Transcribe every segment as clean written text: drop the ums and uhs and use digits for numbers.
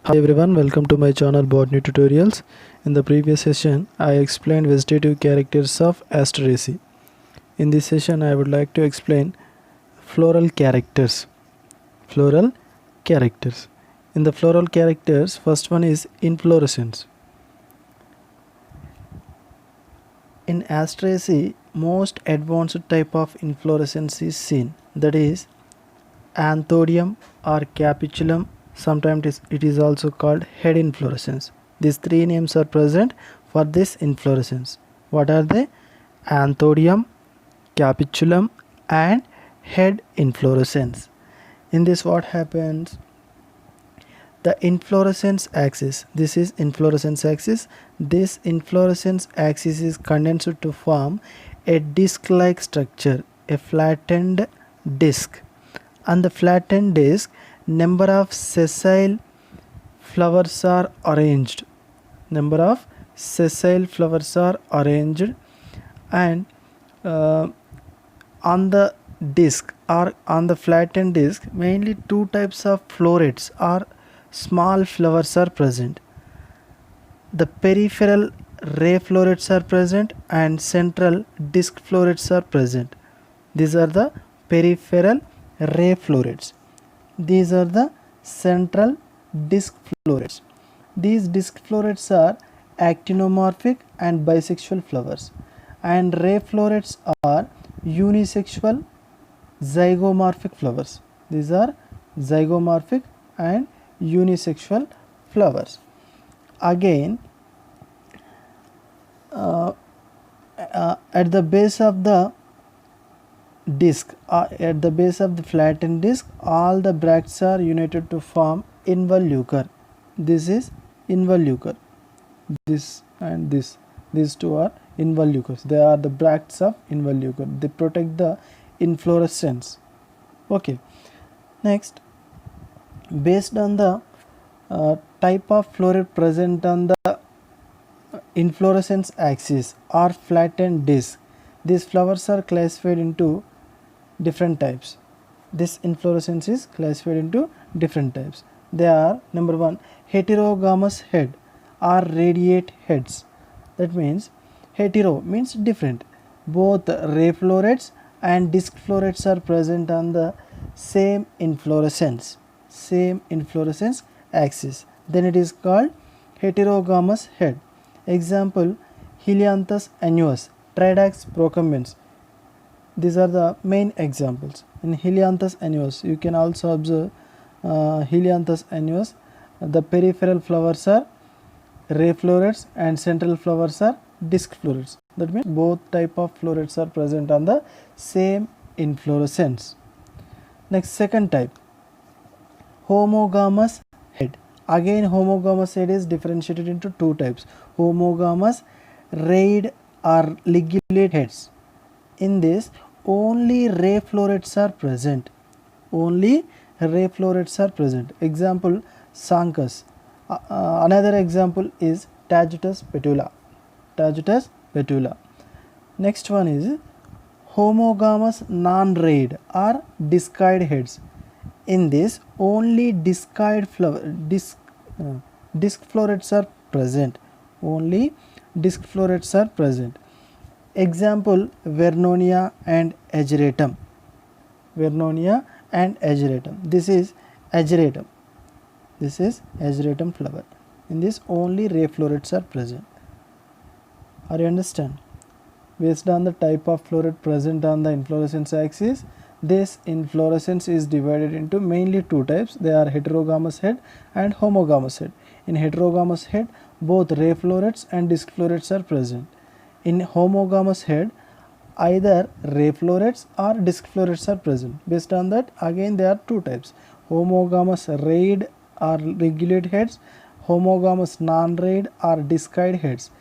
Hi everyone, welcome to my channel Botany Tutorials. In the previous session, I explained vegetative characters of Asteraceae. In this session, I would like to explain floral characters. Floral characters. In the floral characters, first one is inflorescence. In Asteraceae, most advanced type of inflorescence is seen, that is anthodium or capitulum. Sometimes it is also called head inflorescence. These three names are present for this inflorescence. What are they? Anthodium, capitulum and head inflorescence. In this what happens? The inflorescence axis, this is inflorescence axis. This inflorescence axis is condensed to form a disc-like structure, a flattened disc. On the flattened disc, number of sessile flowers are arranged. Number of sessile flowers are arranged, and on the disc or on the flattened disc, mainly two types of florets or small flowers are present. The peripheral ray florets are present and central disc florets are present. These are the peripheral ray florets. These are the central disc florets. These disc florets are actinomorphic and bisexual flowers, and ray florets are unisexual zygomorphic flowers. These are zygomorphic and unisexual flowers. Again, at the base of the disc, at the base of the flattened disc, all the bracts are united to form involucre. This is involucre. This and this, these two are involucres. They are the bracts of involucre. They protect the inflorescence. Okay. Next, based on the type of floret present on the inflorescence axis or flattened disc, these flowers are classified into different types. This inflorescence is classified into different types. They are: number one, heterogamous head or radiate heads. That means hetero means different. Both ray florets and disc florets are present on the same inflorescence axis. Then it is called heterogamous head. Example: Helianthus annuus, Tridax procumbens. These are the main examples. In Helianthus annuus, you can also observe Helianthus annuus. The peripheral flowers are ray florets and central flowers are disc florets. That means both type of florets are present on the same inflorescence. Next, second type, homogamous head. Again, homogamous head is differentiated into two types: homogamous rayed or ligulate heads. In this, only ray florets are present. Only ray florets are present. Example: Sancus. Another example is Tagetes petula. Tagetes petula. Next one is homogamous non-rayed or discoid heads. In this, only discoid disc florets are present. Only disc florets are present. Example: Vernonia and ageratum. Vernonia and ageratum. This is ageratum. This is ageratum flower. In this, only ray florets are present. Are you understand? Based on the type of floret present on the inflorescence axis, this inflorescence is divided into mainly two types. They are heterogamous head and homogamous head. In heterogamous head, both ray florets and disc florets are present. In homogamous head, either ray florets or disc florets are present. Based on that, again there are two types: homogamous rayed or ligulate heads, homogamous non-rayed or discoid heads.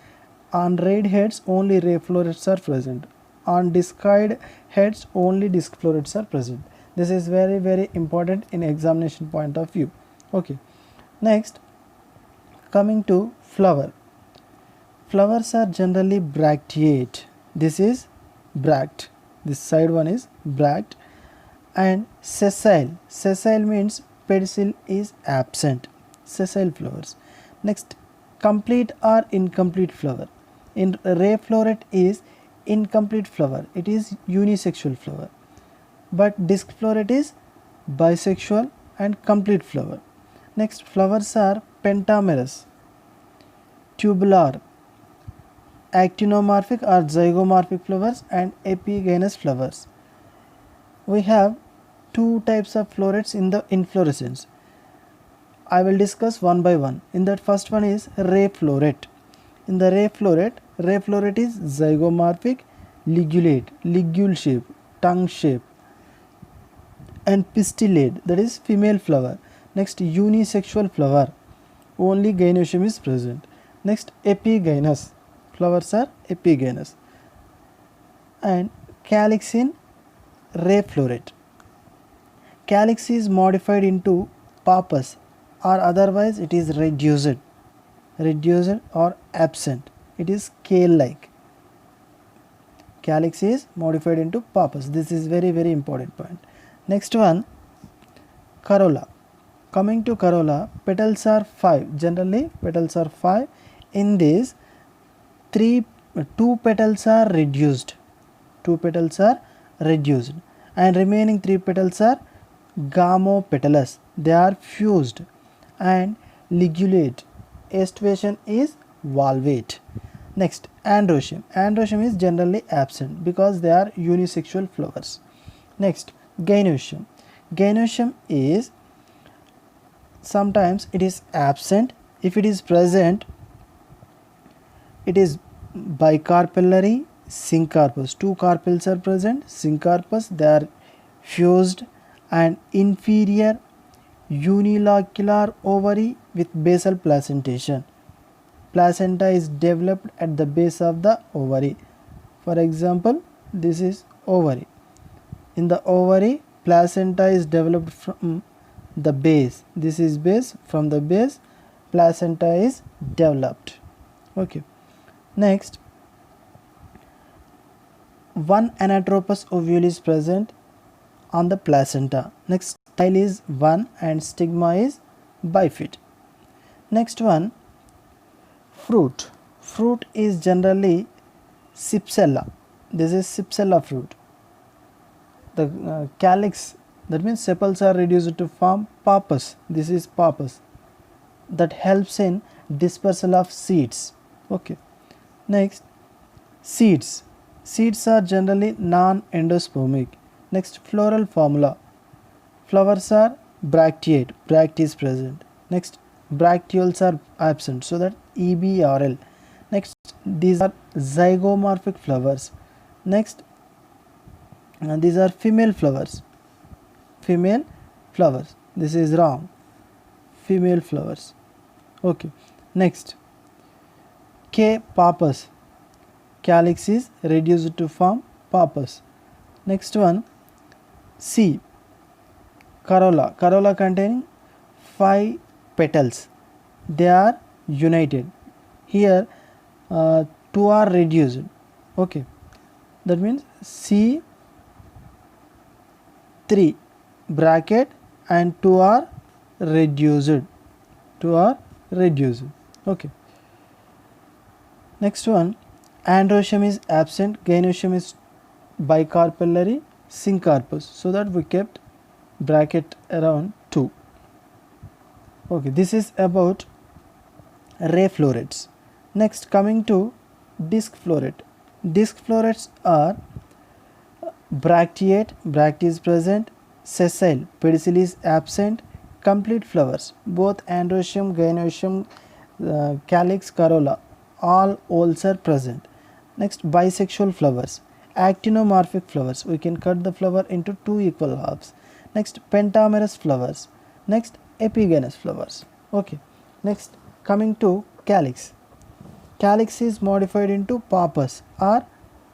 On rayed heads, only ray florets are present. On discoid heads, only disc florets are present. This is very important in examination point of view. Okay. Next, coming to flower. Flowers are generally bracteate. This is bract. This side one is bract. And sessile. Sessile means pedicel is absent. sessile flowers. Next, complete or incomplete flower. In ray floret is incomplete flower, it is unisexual flower, but disc floret is bisexual and complete flower. Next, flowers are pentamerous, tubular, actinomorphic or zygomorphic flowers, and epigynous flowers. We have two types of florets in the inflorescence. I will discuss one by one. In that, first one is ray floret. In the ray floret is zygomorphic, ligulate, ligule shape, tongue shape, and pistillate, that is female flower. Next, unisexual flower, only gynoecium is present. Next, epigynous, flowers are epigynous. And calyx in ray floret. Calyx is modified into pappus, or otherwise it is reduced or absent. It is scale like. Calyx is modified into pappus. This is very important point. Next one, corolla. Coming to corolla, petals are 5. Generally petals are 5. In this, 2 petals are reduced. 2 petals are reduced, and remaining 3 petals are gamopetalous. They are fused and ligulate. Aestivation is valvate. Next, androecium. Androecium is generally absent because they are unisexual flowers. Next, gynoecium. Gynoecium is sometimes it is absent. If it is present, it is bicarpellary, syncarpous. 2 carpels are present, syncarpous, they are fused, and inferior unilocular ovary with basal placentation. Placenta is developed at the base of the ovary. For example, this is ovary. In the ovary, placenta is developed from the base. This is base. From the base, placenta is developed. Okay. Next, one anatropous ovule is present on the placenta. Next, style is 1 and stigma is bifid. Next one, fruit. Fruit is generally cypsella. This is cypsella fruit. The calyx, that means sepals are reduced to form pappus. This is pappus, that helps in dispersal of seeds. Okay. Next, seeds. Seeds are generally non-endospermic. Next, floral formula. Flowers are bracteate. Bract is present. Next, bracteoles are absent, so that EBRL. Next, these are zygomorphic flowers. Next, these are female flowers. Female flowers. This is wrong. Female flowers. Okay. Next, K. pappus. Calyx is reduced to form pappus. Next one, C. corolla. Corolla containing 5 petals. They are united. Here 2 are reduced. Okay. That means C 3 bracket and 2 are reduced. 2 are reduced. Okay. Next one, androecium is absent, gynoecium is bicarpellary, syncarpous, so that we kept bracket around 2. Okay, this is about ray florets. Next, coming to disc floret. Disc florets are bracteate, bract is present, sessile, pedicel is absent, complete flowers, both androecium, gynoecium, calyx, corolla, all holes are present. Next, bisexual flowers, actinomorphic flowers, we can cut the flower into 2 equal halves. Next, pentamerous flowers. Next, epigynous flowers. Okay. Next, coming to calyx. Calyx is modified into pappus or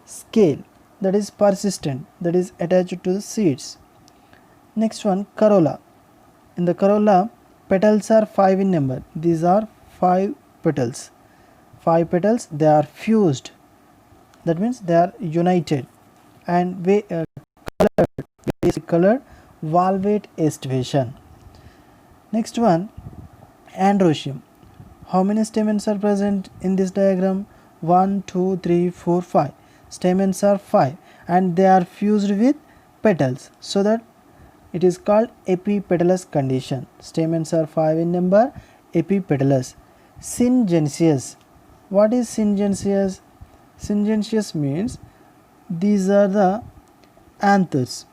scale, that is persistent, that is attached to the seeds. Next one, corolla. In the corolla, petals are 5 in number. These are 5 petals. 5 petals, they are fused, that means they are united and colored valvate aestivation. Next one, Androecium. How many stamens are present in this diagram? 1, 2, 3, 4, 5. Stamens are 5 and they are fused with petals, so that it is called epipetalous condition. Stamens are 5 in number, epipetalous. Syngenesious. What is syngenesious? Syngenesious means these are the anthers.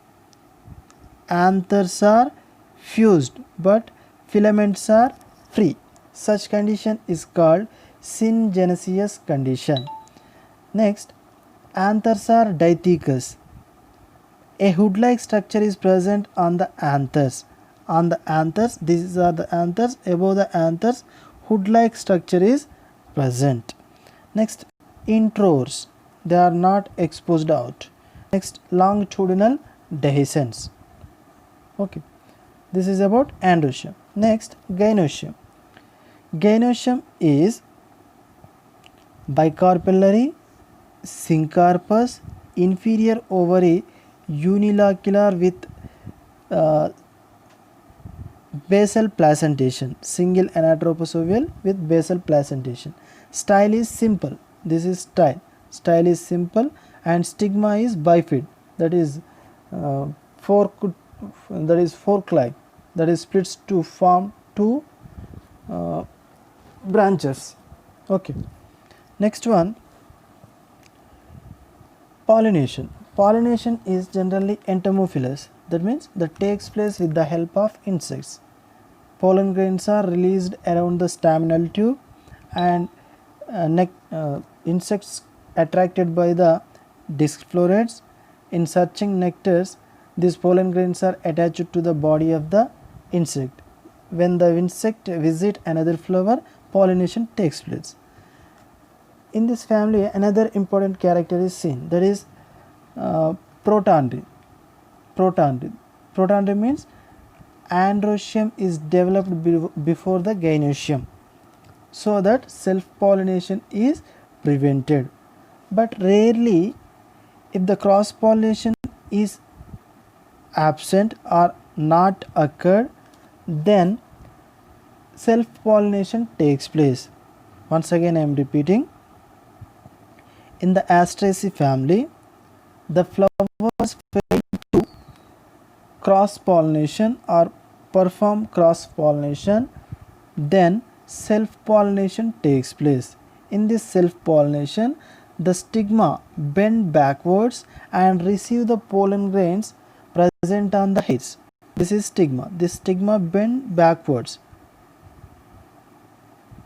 Anthers are fused but filaments are free. Such condition is called syngenesious condition. Next, anthers are dithecous. A hood-like structure is present on the anthers. On the anthers, these are the anthers. Above the anthers, hood-like structure is present. Next, intrors. They are not exposed out. Next, longitudinal dehiscence. Okay, this is about androecium. Next, gynoecium. Gynoecium is bicarpellary, syncarpous, inferior ovary, unilocular with basal placentation, single anatropous ovule with basal placentation. Style is simple. This is style. Style is simple and stigma is bifid. That is fork-like. That is splits to form two branches. Okay. Next one, pollination. Pollination is generally entomophilous. That means that takes place with the help of insects. Pollen grains are released around the staminal tube and insects attracted by the disc florets in searching nectars. These pollen grains are attached to the body of the insect. When the insect visits another flower, pollination takes place. In this family, another important character is seen, that is protandry. Protandry means androecium is developed before the gynoecium, so that self-pollination is prevented. But rarely, if the cross-pollination is absent or not occurred, then self-pollination takes place. Once again I am repeating, in the Asteraceae family, the flowers fail to cross-pollination or perform cross-pollination, then self-pollination takes place. In this self-pollination, the stigma bend backwards and receive the pollen grains present on the hairs. This is stigma. This stigma bends backwards.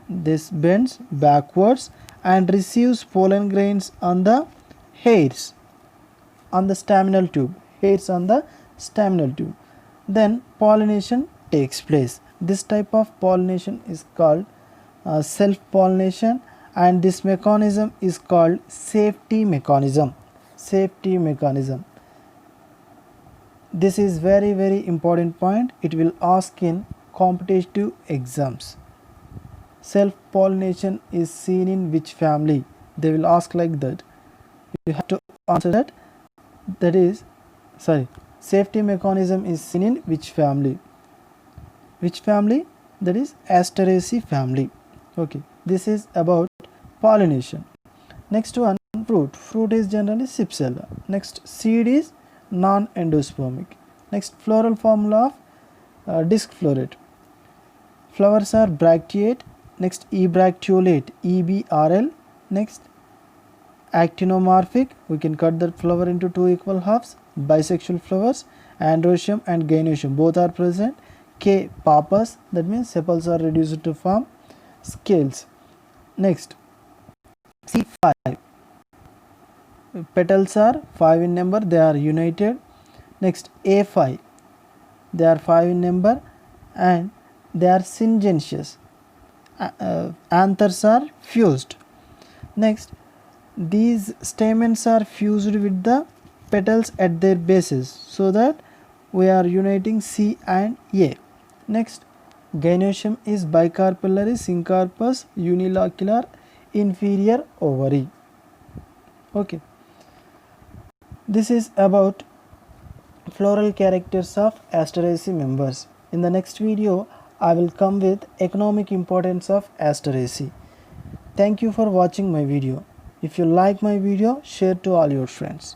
This bends backwards and receives pollen grains on the hairs on the staminal tube. Hairs on the staminal tube. Then pollination takes place. This type of pollination is called self-pollination, and this mechanism is called safety mechanism. Safety mechanism. This is very important point. It will ask in competitive exams. Self-pollination is seen in which family? They will ask like that. You have to answer that. That is, safety mechanism is seen in which family? Which family? That is Asteraceae family. Okay, this is about pollination. Next one, fruit. Fruit is generally cypsella. Next, seed is non-endospermic. Next, floral formula of disc floret. Flowers are bracteate. Next, ebracteolate, EBRL. Next, actinomorphic. We can cut the flower into two equal halves. Bisexual flowers, androecium and gynoecium, both are present. K. pappus, that means sepals are reduced to form scales. Next, C5. Petals are 5 in number, they are united. Next, A5. They are 5 in number and they are syngenesious. Anthers are fused. Next, these stamens are fused with the petals at their bases, so that we are uniting C and A. Next, gynoecium is bicarpellary, syncarpous, unilocular, inferior ovary. Okay, this is about floral characters of Asteraceae members. In the next video, I will come with economic importance of Asteraceae. Thank you for watching my video. If you like my video, share to all your friends.